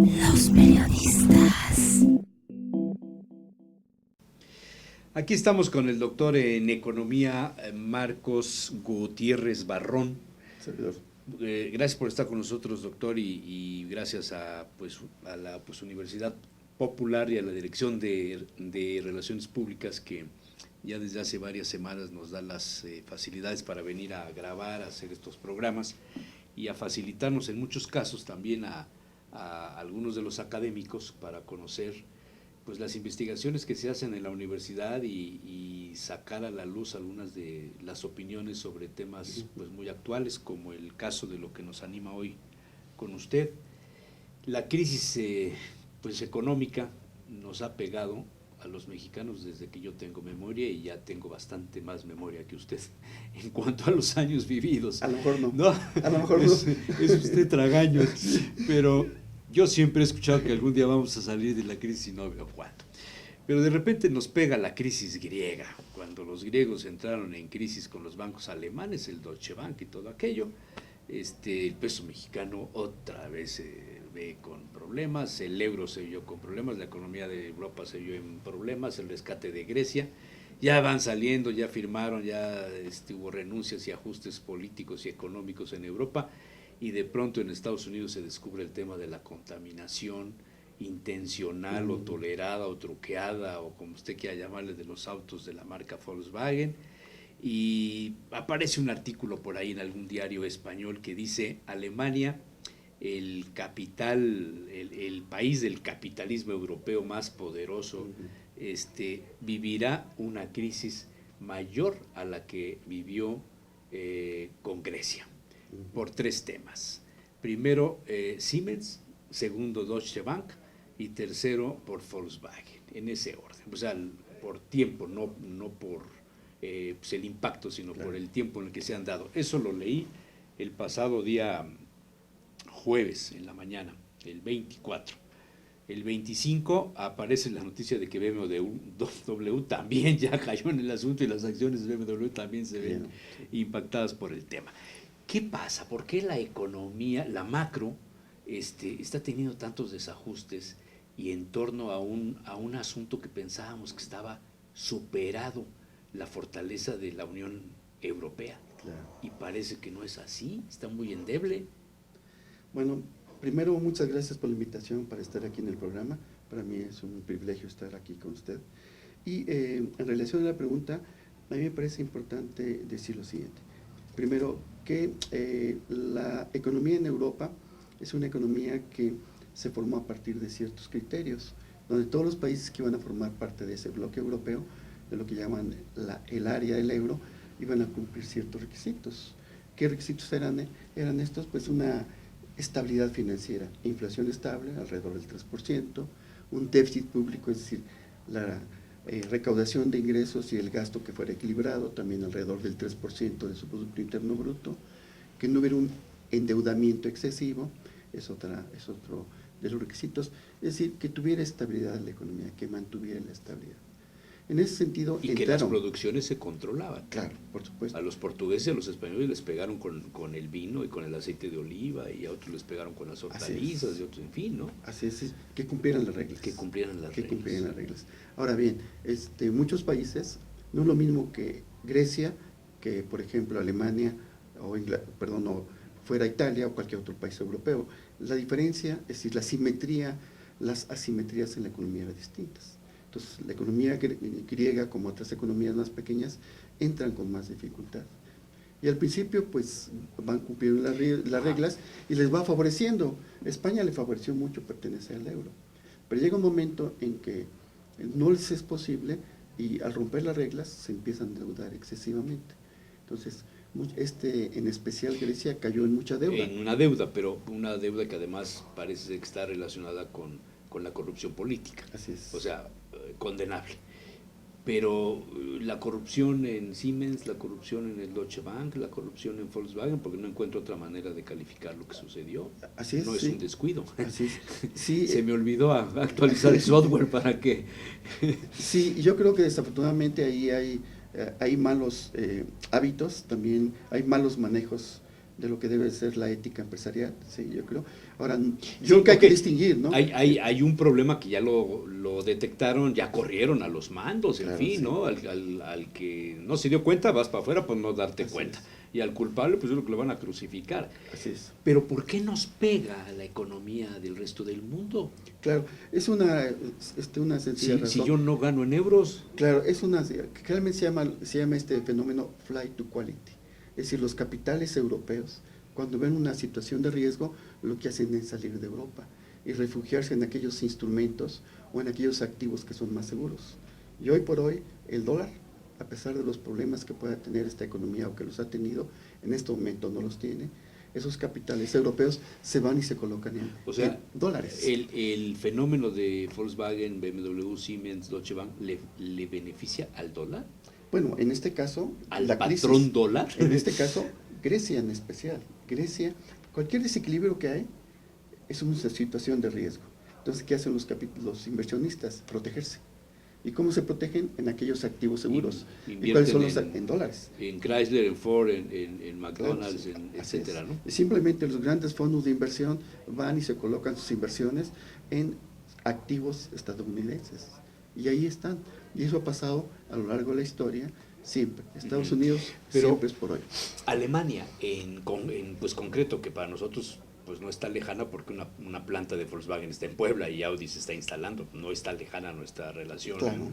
Los periodistas. Aquí estamos con el doctor en economía Marcos Gutiérrez Barrón. Servidor. Gracias por estar con nosotros, doctor, y gracias a la Universidad Popular y a la Dirección de Relaciones Públicas, que ya desde hace varias semanas nos da las facilidades para venir a grabar, a hacer estos programas y a facilitarnos en muchos casos también a algunos de los académicos para conocer pues las investigaciones que se hacen en la universidad y sacar a la luz algunas de las opiniones sobre temas pues muy actuales, como el caso de lo que nos anima hoy con usted. La crisis pues económica nos ha pegado a los mexicanos desde que yo tengo memoria, y ya tengo bastante más memoria que usted en cuanto a los años vividos. A lo mejor no. No, A lo mejor es, no. es usted tragaños, pero yo siempre he escuchado que algún día vamos a salir de la crisis y no veo cuándo. Pero de repente nos pega la crisis griega. Cuando los griegos entraron en crisis con los bancos alemanes, el Deutsche Bank y todo aquello, el peso mexicano otra vez se ve con problemas, el euro se vio con problemas, la economía de Europa se vio en problemas, el rescate de Grecia, ya van saliendo, ya firmaron, ya hubo renuncias y ajustes políticos y económicos en Europa, y de pronto en Estados Unidos se descubre el tema de la contaminación intencional o tolerada o truqueada o como usted quiera llamarle, de los autos de la marca Volkswagen, y aparece un artículo por ahí en algún diario español que dice: Alemania, el país del capitalismo europeo más poderoso, vivirá una crisis mayor a la que vivió con Grecia, por tres temas. Primero, Siemens; segundo, Deutsche Bank; y tercero, por Volkswagen, en ese orden. O sea, por tiempo, no por pues el impacto, sino claro, por el tiempo en el que se han dado. Eso lo leí el pasado día jueves en la mañana, el 24. El 25 aparece la noticia de que BMW también ya cayó en el asunto, y las acciones de BMW también se ven impactadas por el tema. ¿Qué pasa? ¿Por qué la economía, la macro, está teniendo tantos desajustes, y en torno a un asunto que pensábamos que estaba superado, la fortaleza de la Unión Europea? Claro. Y parece que no es así, está muy endeble. Bueno, primero, muchas gracias por la invitación para estar aquí en el programa. Para mí es un privilegio estar aquí con usted. Y en relación a la pregunta, a mí me parece importante decir lo siguiente. Primero, que la economía en Europa es una economía que se formó a partir de ciertos criterios, donde todos los países que iban a formar parte de ese bloque europeo, de lo que llaman el área del euro, iban a cumplir ciertos requisitos. ¿Qué requisitos eran estos? Pues una estabilidad financiera, inflación estable, alrededor del 3%, un déficit público, es decir, la recaudación de ingresos y el gasto que fuera equilibrado, también alrededor del 3% de su Producto Interno Bruto, que no hubiera un endeudamiento excesivo, es otro de los requisitos, es decir, que tuviera estabilidad en la economía, que mantuviera la estabilidad. En ese sentido, y que las producciones se controlaban. Claro, por supuesto. A los portugueses y a los españoles les pegaron con el vino y con el aceite de oliva, y a otros les pegaron con las hortalizas, y otros, en fin, ¿no? Así es, que cumplieran las reglas. Que cumplieran las reglas. Ahora bien, muchos países, no es lo mismo que Grecia, que por ejemplo Alemania, o fuera Italia o cualquier otro país europeo. La diferencia, es decir, las asimetrías en la economía eran distintas. Entonces, la economía griega, como otras economías más pequeñas, entran con más dificultad. Y al principio, pues, van cumpliendo las reglas y les va favoreciendo. España le favoreció mucho pertenecer al euro. Pero llega un momento en que no les es posible, y al romper las reglas se empiezan a endeudar excesivamente. Entonces, en especial Grecia cayó en mucha deuda. En una deuda, pero una deuda que además parece que está relacionada con la corrupción política. Así es. O sea, condenable. Pero la corrupción en Siemens, la corrupción en el Deutsche Bank, la corrupción en Volkswagen, porque no encuentro otra manera de calificar lo que sucedió. Así es, no es un descuido. Así es. Sí, se me olvidó actualizar el software para que... Sí, yo creo que desafortunadamente ahí hay malos hábitos, también hay malos manejos de lo que debe ser la ética empresarial, sí, yo creo. Ahora, yo creo que hay que distinguir, ¿no? Hay un problema que ya lo detectaron, ya corrieron a los mandos, en Claro, fin, sí. ¿no? Al que no se dio cuenta, vas para afuera por no darte Así cuenta. es. Y al culpable, pues yo creo que lo van a crucificar. Así es. Pero ¿por qué nos pega a la economía del resto del mundo? Claro, es una sencilla razón. Si yo no gano en euros, Claro, realmente se llama este fenómeno flight to quality. Es decir, los capitales europeos, cuando ven una situación de riesgo, lo que hacen es salir de Europa y refugiarse en aquellos instrumentos o en aquellos activos que son más seguros. Y hoy por hoy, el dólar, a pesar de los problemas que pueda tener esta economía o que los ha tenido, en este momento no los tiene, esos capitales europeos se van y se colocan en dólares. El fenómeno de Volkswagen, BMW, Siemens, Deutsche Bank, ¿le beneficia al dólar? Bueno, en este caso, ¿Al la patrón crisis, dólar? En este caso, Grecia en especial. Grecia, cualquier desequilibrio que hay es una situación de riesgo. Entonces, ¿qué hacen los inversionistas? Protegerse. ¿Y cómo se protegen? En aquellos activos seguros. ¿Y cuáles son los? En dólares. En Chrysler, en Ford, en McDonald's, Claro, sí, etcétera, ¿no? Y simplemente los grandes fondos de inversión van y se colocan sus inversiones en activos estadounidenses. Y ahí están. Y eso ha pasado a lo largo de la historia siempre. Estados Unidos Pero siempre es por hoy. Alemania, pues concreto, que para nosotros pues no está lejana porque una planta de Volkswagen está en Puebla y Audi se está instalando, no está lejana nuestra relación, Claro.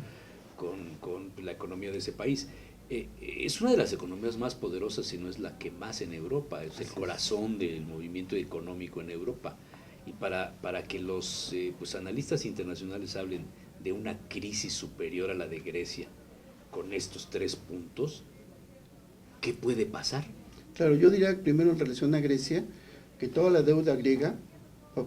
con la economía de ese país. Es una de las economías más poderosas, si no es la que más en Europa, es el corazón del movimiento económico en Europa. Y para que los pues analistas internacionales hablen de una crisis superior a la de Grecia con estos 3 puntos, ¿qué puede pasar? Claro, yo diría primero en relación a Grecia, que toda la deuda griega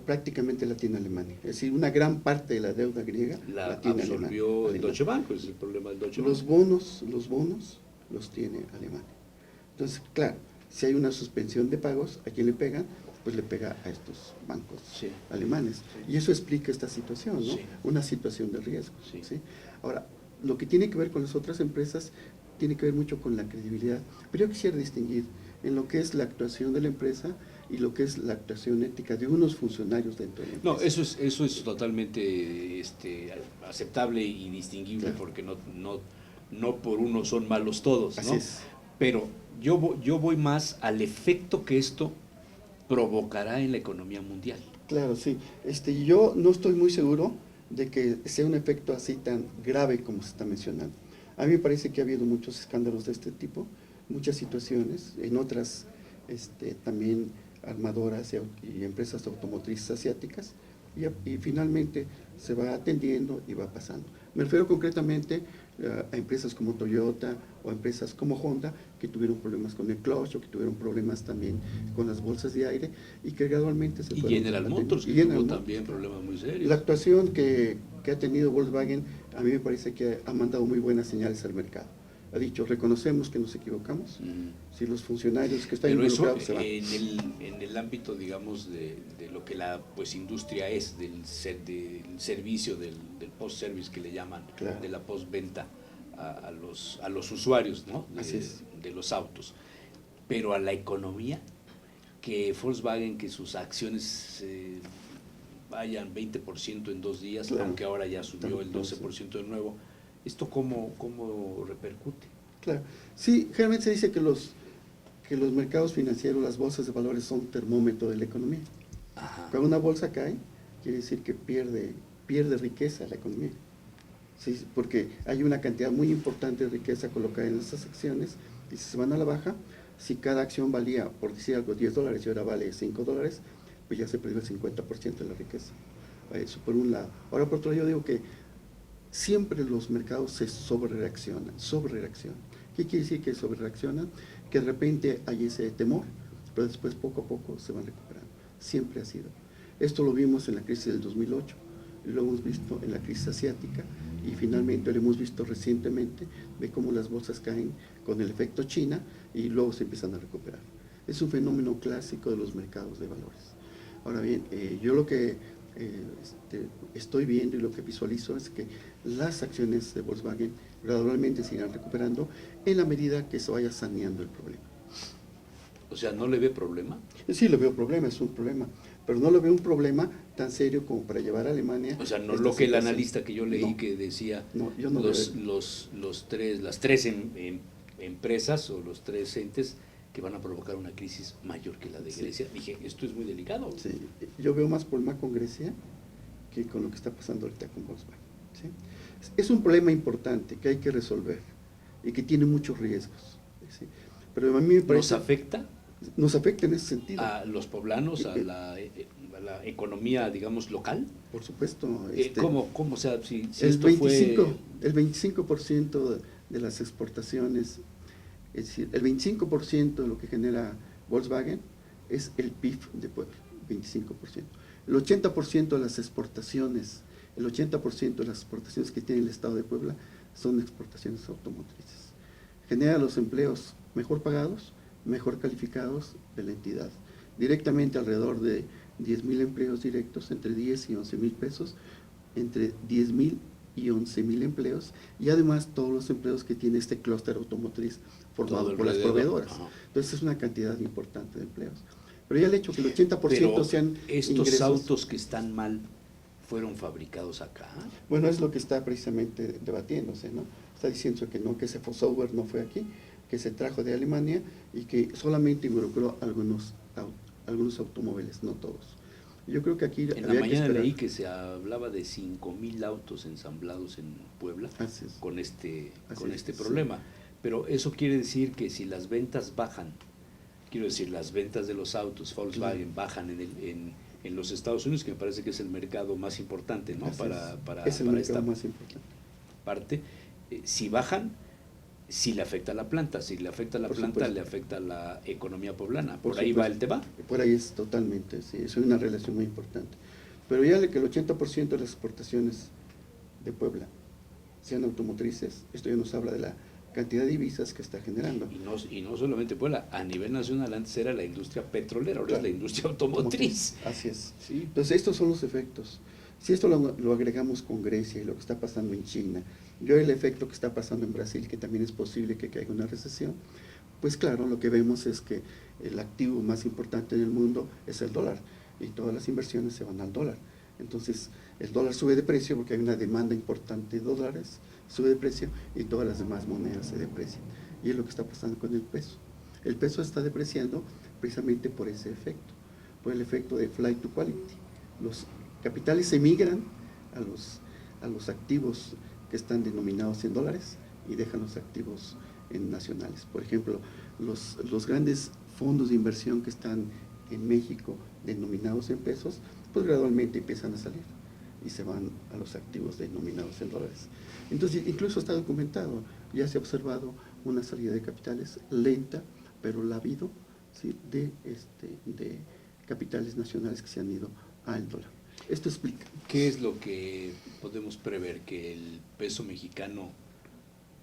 prácticamente la tiene Alemania. Es decir, una gran parte de la deuda griega la tiene absorbió el Alemania. Deutsche Bank, pues es el problema del Deutsche Bank. Los bonos los tiene Alemania. Entonces, claro, si hay una suspensión de pagos, ¿a quién le pegan? Pues le pega a estos bancos alemanes. Y eso explica esta situación, ¿no? Sí. Una situación de riesgo. Sí. ¿Sí? Ahora, lo que tiene que ver con las otras empresas tiene que ver mucho con la credibilidad. Pero yo quisiera distinguir en lo que es la actuación de la empresa y lo que es la actuación ética de unos funcionarios dentro de la empresa. No, eso es totalmente aceptable y distinguible, claro, porque no por uno son malos todos, ¿no? Así es. Pero yo voy más al efecto que esto provocará en la economía mundial. Claro, sí. Yo no estoy muy seguro de que sea un efecto así tan grave como se está mencionando. A mí me parece que ha habido muchos escándalos de este tipo, muchas situaciones, en otras también armadoras y empresas automotrices asiáticas, y finalmente se va atendiendo y va pasando. Me refiero concretamente a empresas como Toyota o empresas como Honda, que tuvieron problemas con el clutch o que tuvieron problemas también con las bolsas de aire y que gradualmente se fueron. Y General Motors, que tuvo también problemas muy serios. La actuación que ha tenido Volkswagen, a mí me parece que ha mandado muy buenas señales al mercado. Ha dicho, reconocemos que nos equivocamos, si los funcionarios que están involucrados se van. En el ámbito, digamos, de lo que la industria es, del servicio, del post-service que le llaman, claro, de la postventa a los usuarios, ¿no? De los autos. Pero a la economía, que Volkswagen, que sus acciones vayan 20% en 2 días, claro, aunque ahora ya subió el 12% de nuevo. ¿Esto cómo repercute? Claro, sí, generalmente se dice que los mercados financieros, las bolsas de valores son termómetro de la economía. Ajá. Cuando una bolsa cae, quiere decir que pierde riqueza la economía. Sí, porque hay una cantidad muy importante de riqueza colocada en estas acciones, y si se van a la baja, si cada acción valía, por decir algo, $10 y ahora vale $5, pues ya se perdió el 50% de la riqueza. Eso por un lado. Ahora por otro lado, yo digo que siempre los mercados se sobrereaccionan. ¿Qué quiere decir que sobrereaccionan? Que de repente hay ese temor, pero después poco a poco se van recuperando. Siempre ha sido. Esto lo vimos en la crisis del 2008, lo hemos visto en la crisis asiática y finalmente lo hemos visto recientemente de cómo las bolsas caen con el efecto China y luego se empiezan a recuperar. Es un fenómeno clásico de los mercados de valores. Ahora bien, yo lo que estoy viendo y lo que visualizo es que las acciones de Volkswagen gradualmente se irán recuperando en la medida que se vaya saneando el problema. O sea, ¿no le ve problema? Sí, le veo problema, es un problema, pero no le veo un problema tan serio como para llevar a Alemania. O sea, no esta lo que el situación. analista que yo leí No, que decía no, yo no veo. las tres empresas o los tres entes que van a provocar una crisis mayor que la de Sí. Grecia. Dije, esto es muy delicado. Sí, yo veo más problema con Grecia que con lo que está pasando ahorita con Volkswagen. ¿Sí? Es un problema importante que hay que resolver y que tiene muchos riesgos. ¿Sí? Pero a mí me parece... ¿Nos afecta Nos afecta en ese sentido. a los poblanos, a la economía, digamos, local? Por supuesto. ¿Cómo? O sea, si el, esto 25, el 25% de las exportaciones, es decir, el 25% de lo que genera Volkswagen es el PIB de Puebla, 25%. El 80% de las exportaciones, que tiene el Estado de Puebla son exportaciones automotrices. Genera los empleos mejor pagados, mejor calificados de la entidad. Directamente alrededor de 10,000 empleos directos, entre 10 y 11 mil pesos, entre 10,000 y 11,000 empleos, y además todos los empleos que tiene este clúster automotriz formado por las proveedoras. Ajá. Entonces es una cantidad importante de empleos. Pero ya el hecho que el 80% sean estos ingresos, autos que están mal fueron fabricados acá. bueno, es lo que está precisamente debatiéndose, ¿no? Está diciendo que no, que ese software no fue aquí, que se trajo de Alemania y que solamente involucró algunos automóviles, no todos. Yo creo que aquí En la había que mañana esperar. leí que se hablaba de 5,000 autos ensamblados en Puebla Así es. con este Así es, problema. Pero eso quiere decir que si las ventas bajan, quiero decir, las ventas de los autos Volkswagen bajan en los Estados Unidos, que me parece que es el mercado más importante, ¿no? Así es. Para Es el mercado esta más importante. parte. Si bajan, sí le afecta a la planta. Si le afecta a la Por planta, supuesto. le afecta a la economía poblana. Por Por ahí va supuesto. el tema. Por ahí es totalmente, sí, es una relación muy importante. Pero ya de que el 80% de las exportaciones de Puebla sean automotrices, esto ya nos habla de la cantidad de divisas que está generando. Y no solamente Puebla, a nivel nacional antes era la industria petrolera, ahora Claro. es la industria automotriz. Así es. Sí. Entonces, estos son los efectos. Si esto lo agregamos con Grecia y lo que está pasando en China, y el efecto que está pasando en Brasil, que también es posible que caiga una recesión, pues claro, lo que vemos es que el activo más importante en el mundo es el dólar, y todas las inversiones se van al dólar. Entonces, el dólar sube de precio porque hay una demanda importante de dólares, sube de precio, y todas las demás monedas se deprecian. Y es lo que está pasando con el peso. El peso está depreciando precisamente por ese efecto, por el efecto de flight to quality. Los capitales emigran a los activos que están denominados en dólares y dejan los activos en nacionales. Por ejemplo, los grandes fondos de inversión que están en México denominados en pesos, pues gradualmente empiezan a salir y se van a los activos denominados en dólares. Entonces, incluso está documentado, ya se ha observado una salida de capitales lenta, pero la ha habido, ¿sí? de capitales nacionales que se han ido al dólar. Esto explica. ¿Qué es lo que podemos prever? ¿Que el peso mexicano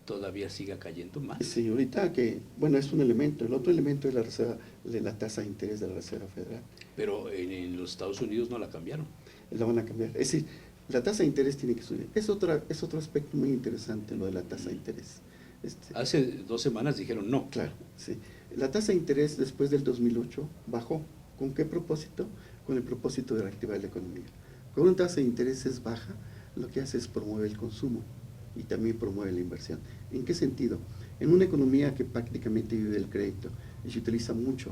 todavía siga cayendo más? Sí, ahorita que, bueno, es un elemento. El otro elemento es la tasa de interés de la Reserva Federal. Pero en los Estados Unidos no la cambiaron. La van a cambiar. Es decir, la tasa de interés tiene que subir. Es otro aspecto muy interesante lo de la tasa de interés. Hace 2 semanas dijeron no. Claro, sí. La tasa de interés después del 2008 bajó. ¿Con qué propósito? Con el propósito de reactivar la economía. Con una tasa de intereses baja, lo que hace es promover el consumo y también promueve la inversión. ¿En qué sentido? En una economía que prácticamente vive del crédito y se utiliza mucho,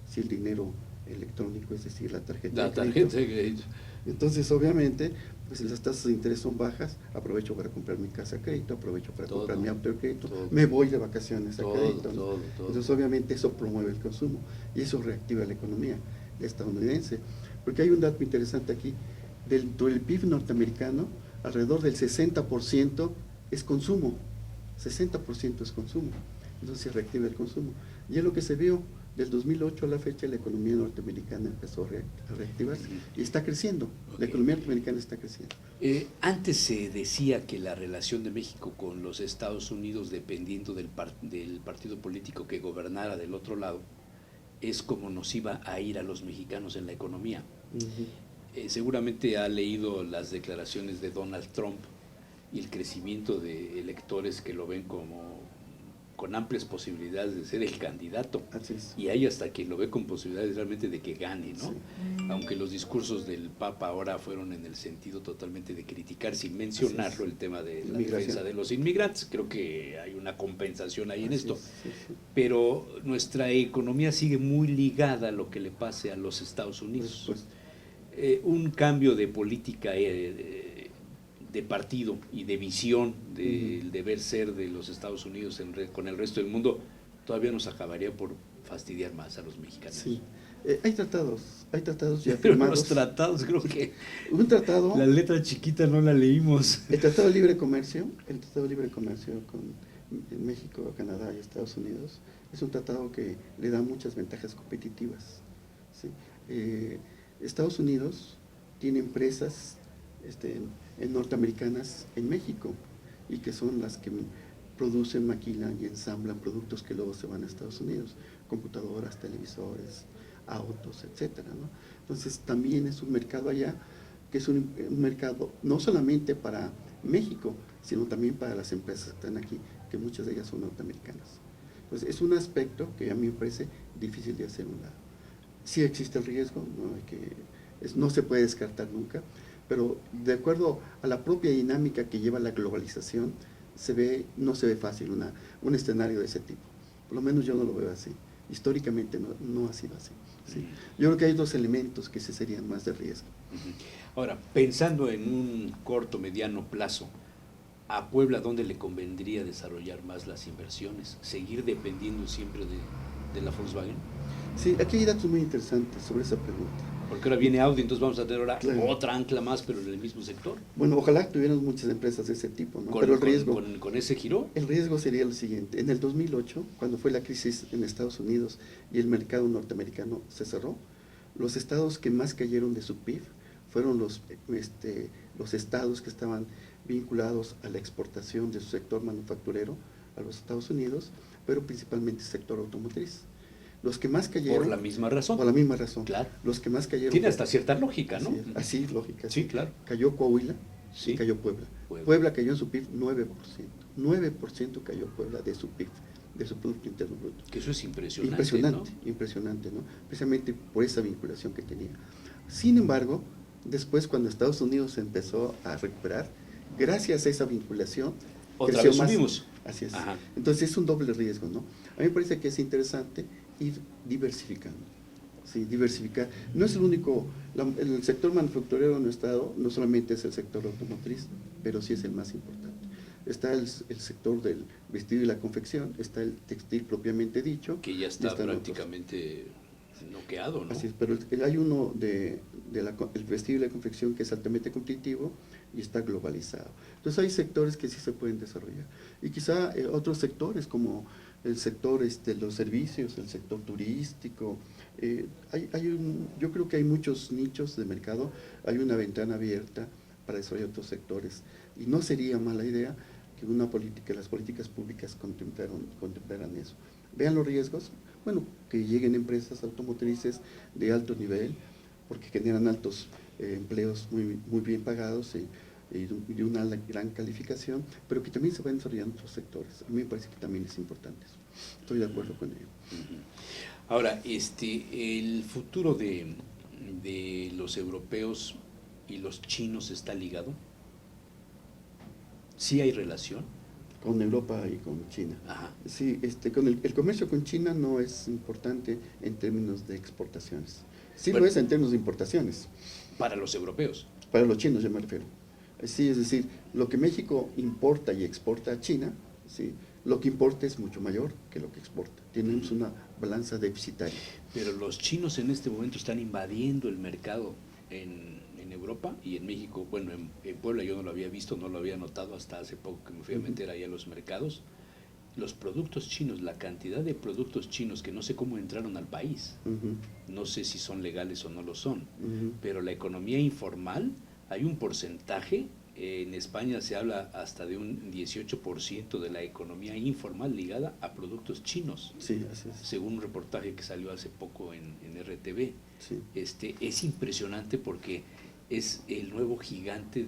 si el dinero electrónico, es decir, la tarjeta de crédito. Entonces, obviamente, pues las tasas de interés son bajas, aprovecho para comprar mi casa a crédito, aprovecho para comprar mi auto a crédito, me voy de vacaciones a crédito. Todo. Entonces, obviamente, eso promueve el consumo y eso reactiva la economía estadounidense. Porque hay un dato interesante aquí, del PIB norteamericano, alrededor del 60% es consumo, 60% es consumo, entonces se reactiva el consumo. Y es lo que se vio del 2008 a la fecha, la economía norteamericana empezó a reactivarse y está creciendo, la economía norteamericana está creciendo. Antes se decía que la relación de México con los Estados Unidos, dependiendo del partido político que gobernara del otro lado, es como nos iba a ir a los mexicanos en la economía. Seguramente ha leído las declaraciones de Donald Trump y el crecimiento de electores que lo ven como con amplias posibilidades de ser el candidato. Así es. Y hay hasta quien lo ve con posibilidades realmente de que gane, ¿no? Sí. Aunque los discursos del Papa ahora fueron en el sentido totalmente de criticar, sin mencionarlo, el tema de la Inmigración. defensa de los inmigrantes. Creo que hay una compensación ahí en Así esto. es, sí, sí. Pero nuestra economía sigue muy ligada a lo que le pase a los Estados Por Unidos. supuesto. Un cambio de política de partido y de visión del deber ser de los Estados Unidos con el resto del mundo todavía nos acabaría por fastidiar más a los mexicanos. Sí. Hay tratados ya Pero firmados. los tratados, creo que Un tratado, la letra chiquita no la leímos. el Tratado de Libre Comercio, con México, Canadá y Estados Unidos, es un tratado que le da muchas ventajas competitivas. ¿Sí? Estados Unidos tiene empresas norteamericanas en México y que son las que producen, maquilan y ensamblan productos que luego se van a Estados Unidos, computadoras, televisores, autos, etcétera, ¿no? Entonces también es un mercado allá que es un mercado no solamente para México, sino también para las empresas que están aquí, que muchas de ellas son norteamericanas. Entonces es un aspecto que a mí me parece difícil de hacer un lado. Sí existe el riesgo, no se puede descartar nunca, pero de acuerdo a la propia dinámica que lleva la globalización, no se ve fácil un escenario de ese tipo. Por lo menos yo no lo veo así. Históricamente no ha sido así. ¿Sí? Yo creo que hay dos elementos que serían más de riesgo. Ahora, pensando en un corto, mediano plazo, ¿a Puebla dónde le convendría desarrollar más las inversiones? ¿Seguir dependiendo siempre de la Volkswagen? Sí, aquí hay datos muy interesantes sobre esa pregunta. Porque ahora viene Audi, entonces vamos a tener ahora Claro. otra ancla más, pero en el mismo sector. Bueno, ojalá tuviéramos muchas empresas de ese tipo, ¿no? Pero el riesgo... Con ese giro. El riesgo sería lo siguiente. En el 2008, cuando fue la crisis en Estados Unidos y el mercado norteamericano se cerró, los estados que más cayeron de su PIB fueron los estados que estaban vinculados a la exportación de su sector manufacturero a los Estados Unidos, pero principalmente el sector automotriz. Los que más cayeron... Por la misma razón. Por la misma razón. Claro. Los que más cayeron... Tiene hasta cierta lógica, ¿no? Así es lógica. Sí, claro. Cayó Coahuila, Sí. y cayó Puebla. Puebla cayó en su PIB 9%. 9% cayó Puebla de su PIB, de su Producto Interno Bruto. Que eso es impresionante, Impresionante, ¿no? impresionante, ¿no? Precisamente por esa vinculación que tenía. Sin embargo, después cuando Estados Unidos se empezó a recuperar, gracias a esa vinculación, Otra creció vez más. subimos. Así es. Ajá. Entonces es un doble riesgo, ¿no? A mí me parece que es interesante ir diversificando. Sí, diversificar. No es el único, el sector manufacturero en nuestro estado no solamente es el sector automotriz, pero sí es el más importante. Está el sector del vestido y la confección, está el textil propiamente dicho. Que ya está están prácticamente noqueado, ¿no? Así es, pero hay uno el vestido y la confección que es altamente competitivo y está globalizado. Entonces hay sectores que sí se pueden desarrollar. Y quizá otros sectores como el sector de los servicios, el sector turístico. Yo creo que hay muchos nichos de mercado, hay una ventana abierta para desarrollar otros sectores. Y no sería mala idea que las políticas públicas contemplaran eso. Vean los riesgos, bueno, que lleguen empresas automotrices de alto nivel, porque generan altos empleos muy bien pagados y de una gran calificación, pero que también se van desarrollando otros sectores. A mí me parece que también es importante eso. Estoy de acuerdo con ello. Ahora, el futuro de los europeos y los chinos está ligado. ¿Sí hay relación? Con Europa y con China. Ajá. Sí, el comercio con China no es importante en términos de exportaciones. Sí Bueno, lo es en términos de importaciones. para los europeos. Para los chinos yo me refiero. Sí, es decir, lo que México importa y exporta a China, ¿sí? Lo que importa es mucho mayor que lo que exporta. Tenemos una balanza deficitaria. Pero los chinos en este momento están invadiendo el mercado en Europa y en México. Bueno, en Puebla yo no lo había visto, no lo había notado hasta hace poco que me fui a meter ahí a los mercados. Los productos chinos, la cantidad de productos chinos que no sé cómo entraron al país, no sé si son legales o no lo son, pero la economía informal, hay un porcentaje, en España se habla hasta de un 18% de la economía informal ligada a productos chinos. Sí, así es. Según un reportaje que salió hace poco en RTV. Sí. Es impresionante porque es el nuevo gigante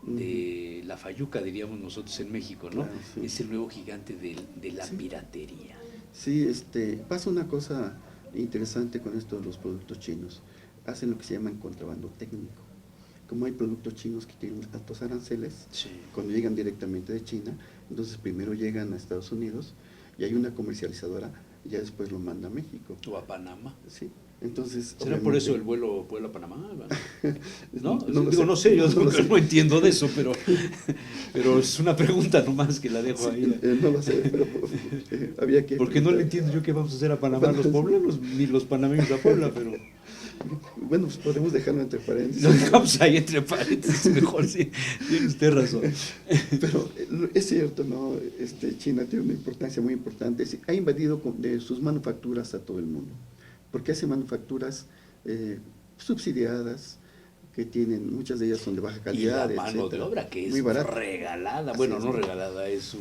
de la fayuca, diríamos nosotros en México, ¿no? Claro, sí. Es el nuevo gigante de la Sí. piratería. Sí, pasa una cosa interesante con esto de los productos chinos. Hacen lo que se llama contrabando técnico. Como hay productos chinos que tienen altos aranceles, Sí. cuando llegan directamente de China, entonces primero llegan a Estados Unidos y hay una comercializadora y ya después lo manda a México. O a Panamá. Sí, entonces... ¿Será por obviamente- eso el vuelo Puebla-Panamá? ¿No? No lo Digo, sé. no sé, yo No lo sé. no entiendo de eso, pero es una pregunta nomás que la dejo Sí, ahí. no lo sé, pero había que... Porque no le entiendo yo qué vamos a hacer a Panamá los poblanos, ni los panameños a Puebla, pero Bueno, pues podemos dejarlo entre paréntesis. lo dejamos ahí entre paréntesis, mejor sí, tiene usted razón. Pero es cierto, ¿no? China tiene una importancia muy importante. Ha invadido de sus manufacturas a todo el mundo, porque hace manufacturas subsidiadas, que tienen, muchas de ellas son de baja Y calidad, la mano de etcétera. obra que Muy es barata. regalada, Así bueno, es, no ¿no? regalada, es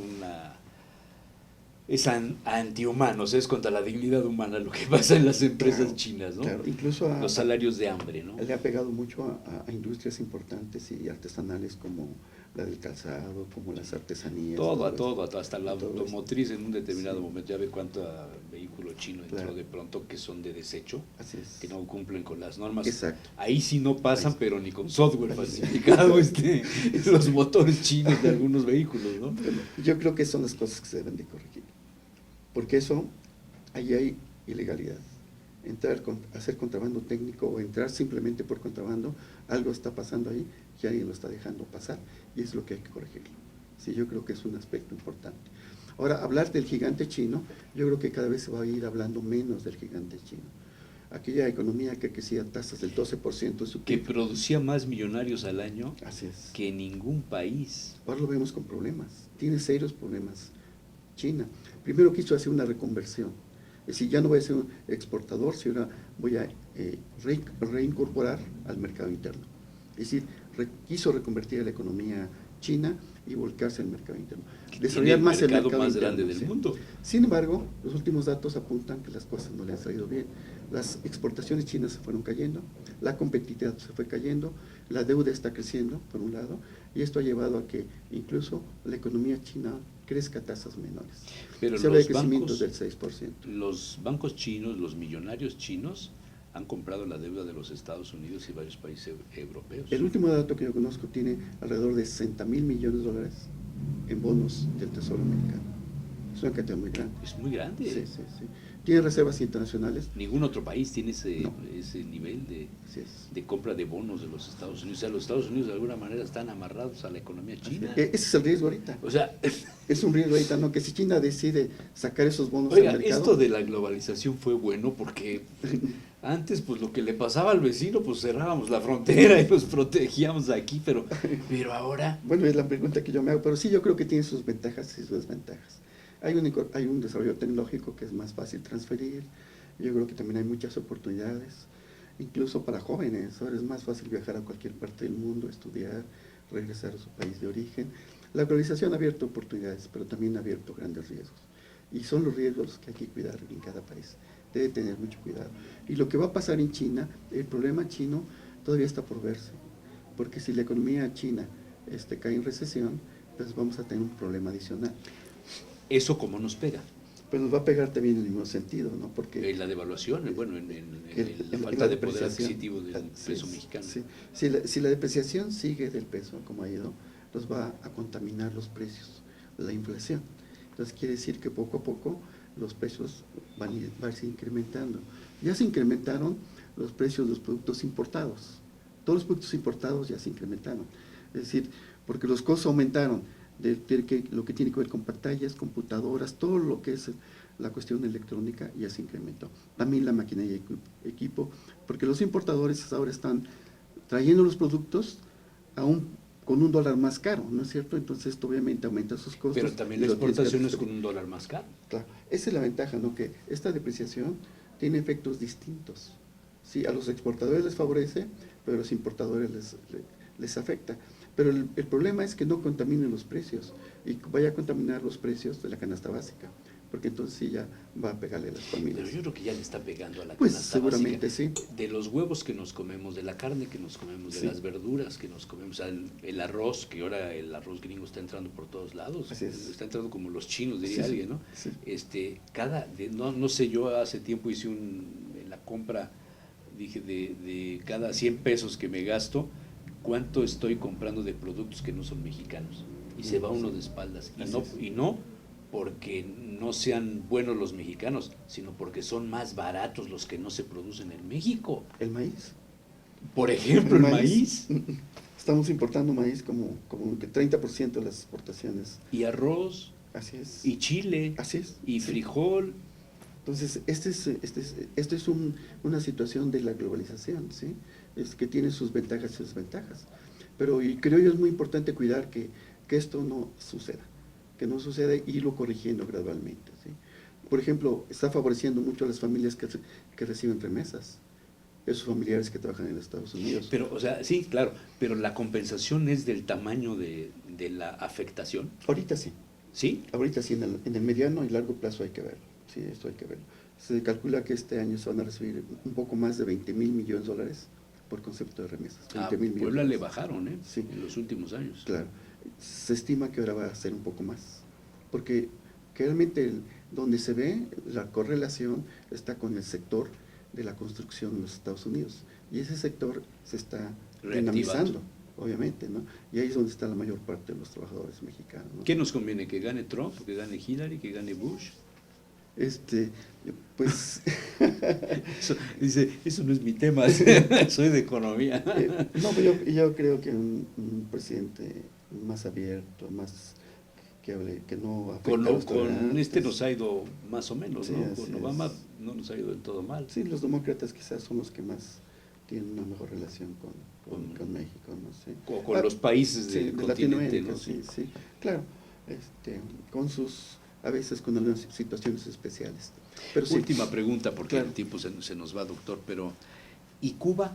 antihumanos, es contra la dignidad humana lo que pasa en las empresas Claro, chinas, ¿no? claro. Incluso Los salarios de hambre, ¿no? le ha pegado mucho a industrias importantes y artesanales como la del calzado, como las artesanías. Todo, hasta la todo automotriz en un determinado Sí. momento. Ya ve cuánto vehículo chino entró Claro. de pronto que son de desecho, Así es. que no cumplen con las normas. Exacto. Ahí sí no pasan, Ahí sí. pero ni con software Ahí sí. falsificado, los motores chinos de algunos vehículos, ¿no? Bueno, yo creo que son las cosas que se deben de corregir, porque ahí hay ilegalidad. Hacer contrabando técnico o entrar simplemente por contrabando, algo está pasando ahí que alguien lo está dejando pasar y es lo que hay que corregirlo. Sí, yo creo que es un aspecto importante. Ahora, hablar del gigante chino, yo creo que cada vez se va a ir hablando menos del gigante chino. Aquella economía que crecía a tasas del 12% de su Que PIB. producía más millonarios al año Así es. que ningún país. Ahora lo vemos con problemas, tiene serios problemas China. Primero quiso hacer una reconversión, es decir, ya no voy a ser un exportador, sino ahora voy a reincorporar al mercado interno. Es decir, quiso reconvertir a la economía china y volcarse al mercado interno. Que Desarrollar tiene más el mercado mercado más interno, grande del ¿sí? mundo. Sin embargo, los últimos datos apuntan que las cosas no le han salido bien. Las exportaciones chinas se fueron cayendo, la competitividad se fue cayendo, la deuda está creciendo, por un lado, y esto ha llevado a que incluso la economía china crezca a tasas menores. Pero Se habla de los crecimientos bancos, del 6%. los bancos chinos, los millonarios chinos, han comprado la deuda de los Estados Unidos y varios países europeos. El último dato que yo conozco tiene alrededor de 60,000 millones de dólares en bonos del Tesoro americano. Es una cantidad muy grande. Es muy grande. Sí, sí, sí. Tiene reservas internacionales. Ningún otro país tiene ese, No. ese nivel de, Así es. de compra de bonos de los Estados Unidos. O sea, los Estados Unidos de alguna manera están amarrados a la economía china. Ese es el riesgo ahorita. O sea, Es un riesgo ahorita, ¿no? Que si China decide sacar esos bonos oiga, al mercado. esto de la globalización fue bueno porque antes, pues lo que le pasaba al vecino, pues cerrábamos la frontera y nos protegíamos aquí, pero ahora... Bueno, es la pregunta que yo me hago, pero sí yo creo que tiene sus ventajas y sus desventajas. Hay un desarrollo tecnológico que es más fácil transferir, yo creo que también hay muchas oportunidades, incluso para jóvenes. Ahora es más fácil viajar a cualquier parte del mundo, estudiar, regresar a su país de origen. La globalización ha abierto oportunidades, pero también ha abierto grandes riesgos. Y son los riesgos que hay que cuidar en cada país. Debe tener mucho cuidado. Y lo que va a pasar en China, el problema chino todavía está por verse. Porque si la economía china cae en recesión, pues vamos a tener un problema adicional. ¿Eso cómo nos pega? Pero nos va a pegar también en el mismo sentido, ¿no? Porque En la devaluación, bueno, en la en falta la de poder depreciación. adquisitivo del Sí, peso mexicano. sí. Si la depreciación sigue del peso, como ha ido, nos va a contaminar los precios, la inflación. Entonces quiere decir que poco a poco los precios van a irse incrementando. Ya se incrementaron los precios de los productos importados. Todos los productos importados ya se incrementaron. Es decir, porque los costos aumentaron lo que tiene que ver con pantallas, computadoras, todo lo que es la cuestión electrónica ya se incrementó. También la maquinaria y equipo, porque los importadores ahora están trayendo los productos con $1 más caro, ¿no es cierto? Entonces esto obviamente aumenta sus costos. Pero también la y lo tienes que exportación es transferir. con $1 más caro. Claro, esa es la ventaja, ¿no? Que esta depreciación tiene efectos distintos. Sí, a los exportadores les favorece, pero a los importadores les afecta. Pero el problema es que no contaminen los precios y vaya a contaminar los precios de la canasta básica. porque entonces sí ya va a pegarle a las familias. Pero yo creo que ya le está pegando a la Pues canasta seguramente básica. sí. De los huevos que nos comemos, de la carne que nos comemos, de Sí. las verduras que nos comemos, el arroz, que ahora el arroz gringo está entrando por todos lados, Así es. está entrando como los chinos, diría Sí, sí, alguien, ¿no? sí. No sé, yo hace tiempo hice en la compra, dije, de cada 100 pesos que me gasto, ¿cuánto estoy comprando de productos que no son mexicanos? Y se va uno de espaldas. Así es. Y no porque no sean buenos los mexicanos, sino porque son más baratos los que no se producen en México. ¿El maíz? Por ejemplo, el maíz. Estamos importando maíz como que 30% de las exportaciones. Y arroz, Así es. y chile, Así es. y Sí. frijol. Entonces, esto es una situación de la globalización, ¿sí? Es que tiene sus ventajas y desventajas. Pero y creo yo es muy importante cuidar que esto no suceda, que no suceda y irlo corrigiendo gradualmente, ¿sí? Por ejemplo, está favoreciendo mucho a las familias que reciben remesas, esos familiares que trabajan en Estados Unidos. Pero, o sea, sí, claro, pero la compensación es del tamaño de la afectación, Ahorita sí, ¿sí? en el mediano y largo plazo hay que verlo, sí, esto hay que verlo. Se calcula que este año se van a recibir un poco más de 20 mil millones de dólares por concepto de remesas. A 20,000 millones Puebla de le dólares. bajaron, ¿eh? Sí. En los últimos años. Claro, se estima que ahora va a ser un poco más, porque realmente donde se ve la correlación está con el sector de la construcción en los Estados Unidos, y ese sector se está Reactivando. dinamizando, obviamente, ¿no? Y ahí es donde está la mayor parte de los trabajadores mexicanos, ¿no? ¿Qué nos conviene? ¿Que gane Trump, que gane Hillary, que gane Bush? Pues Dice, eso no es mi tema, soy de economía. no, pero yo creo que un presidente más abierto, más que hable, que no afecte a los Con gobernantes. nos ha ido más o menos, Sí, ¿no? así Con Obama es. no nos ha ido del todo mal. Sí, los demócratas quizás son los que más tienen una mejor relación Con- con México, no sé. O con los países del continente, Latinoamérica, ¿no? sí, sí, claro, con a veces con algunas situaciones especiales. Pero sí, Última pregunta, porque claro. el tiempo se nos va, doctor, pero ¿y Cuba?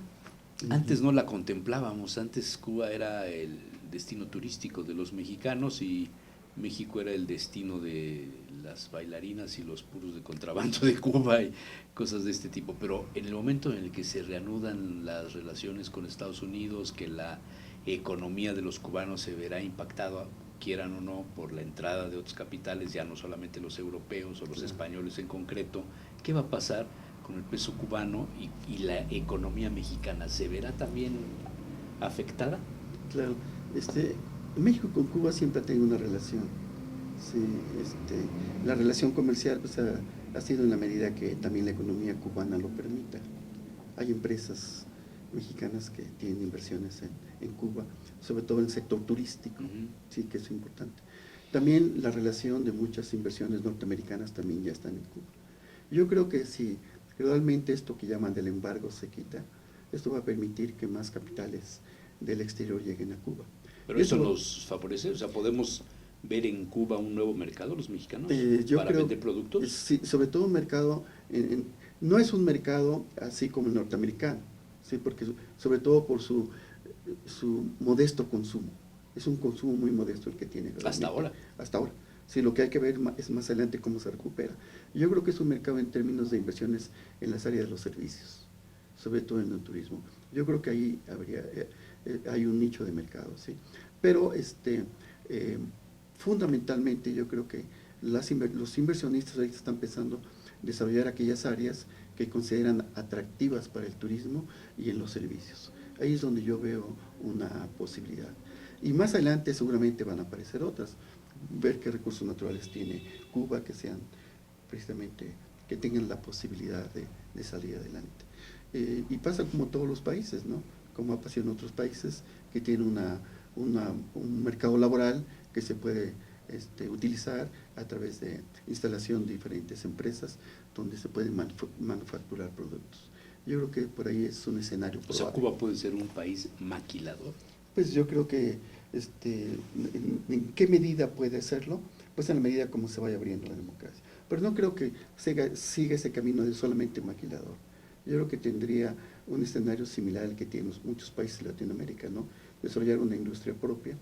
Antes no la contemplábamos, antes Cuba era el destino turístico de los mexicanos y México era el destino de las bailarinas y los puros de contrabando de Cuba y cosas de este tipo, pero en el momento en el que se reanudan las relaciones con Estados Unidos, que la economía de los cubanos se verá impactada, quieran o no, por la entrada de otros capitales, ya no solamente los europeos o los españoles en concreto, ¿qué va a pasar con el peso cubano y la economía mexicana? ¿Se verá también afectada? Claro, México con Cuba siempre ha tenido una relación. Sí, la relación comercial pues, ha sido en la medida que también la economía cubana lo permita. Hay empresas mexicanas que tienen inversiones en Cuba, sobre todo en el sector turístico, Ujú. sí, que es importante. También la relación de muchas inversiones norteamericanas también ya están en Cuba. Yo creo que si gradualmente esto que llaman del embargo se quita, esto va a permitir que más capitales del exterior lleguen a Cuba. Pero Y eso nos favorece, o sea, podemos ver en Cuba un nuevo mercado los mexicanos yo para creo, vender productos. Sí, sobre todo un mercado, no es un mercado así como el norteamericano, ¿sí? Porque sobre todo por su modesto consumo. Es un consumo muy modesto el que tiene. Hasta ahora. Hasta ahora. Sí, lo que hay que ver es más adelante cómo se recupera. Yo creo que es un mercado en términos de inversiones en las áreas de los servicios, sobre todo en el turismo. Yo creo que ahí hay un nicho de mercado, ¿sí? Pero fundamentalmente yo creo que los inversionistas ahorita están pensando en desarrollar aquellas áreas que consideran atractivas para el turismo y en los servicios. Ahí es donde yo veo una posibilidad. Y más adelante seguramente van a aparecer otras. Ver qué recursos naturales tiene Cuba que sean precisamente, que tengan la posibilidad de salir adelante. Y pasa como todos los países, ¿no? Como ha pasado en otros países que tienen un mercado laboral que se puede utilizar a través de instalación de diferentes empresas donde se pueden manufacturar productos. Yo creo que por ahí es un escenario O sea, probable. Cuba puede ser un país maquilador. Pues yo creo que ¿en qué medida puede serlo? Pues en la medida como se vaya abriendo la democracia. Pero no creo que siga ese camino de solamente maquilador. Yo creo que tendría un escenario similar al que tienen muchos países de Latinoamérica, ¿no? Desarrollar una industria propia,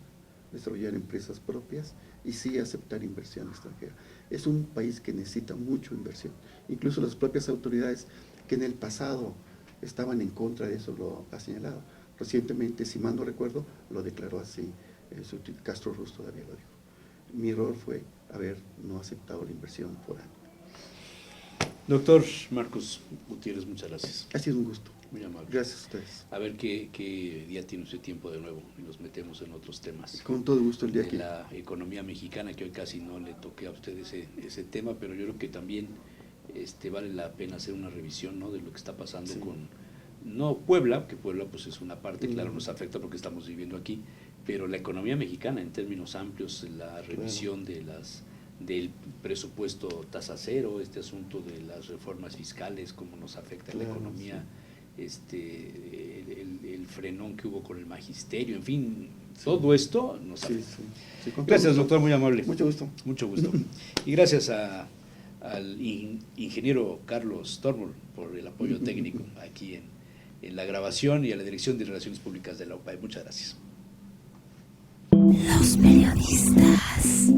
desarrollar empresas propias y sí aceptar inversión extranjera. Es un país que necesita mucho inversión. Incluso las propias autoridades que en el pasado estaban en contra de eso lo ha señalado. Recientemente, si mal no recuerdo, lo declaró así, Castro Ruz todavía lo dijo. Mi error fue haber no aceptado la inversión foránea. Doctor Marcos Gutiérrez, muchas gracias. Ha sido un gusto. Muy amable. Gracias a ustedes. A ver qué día tiene usted tiempo de nuevo y nos metemos en otros temas. Con todo gusto el día de que... la economía mexicana, que hoy casi no le toqué a usted ese tema, pero yo creo que también vale la pena hacer una revisión, ¿no?, de lo que está pasando con, no Puebla, que Puebla pues es una parte, claro, nos afecta porque estamos viviendo aquí, pero la economía mexicana en términos amplios, la revisión del presupuesto tasa cero, este asunto de las reformas fiscales, cómo nos afecta la economía, el frenón que hubo con el magisterio, en fin, todo esto nos afecta. Gracias, doctor, muy amable. Mucho gusto. Mucho gusto. Y gracias al ingeniero Carlos Tormol por el apoyo técnico aquí en la grabación y a la Dirección de Relaciones Públicas de la UPAE. Muchas gracias. Los periodistas.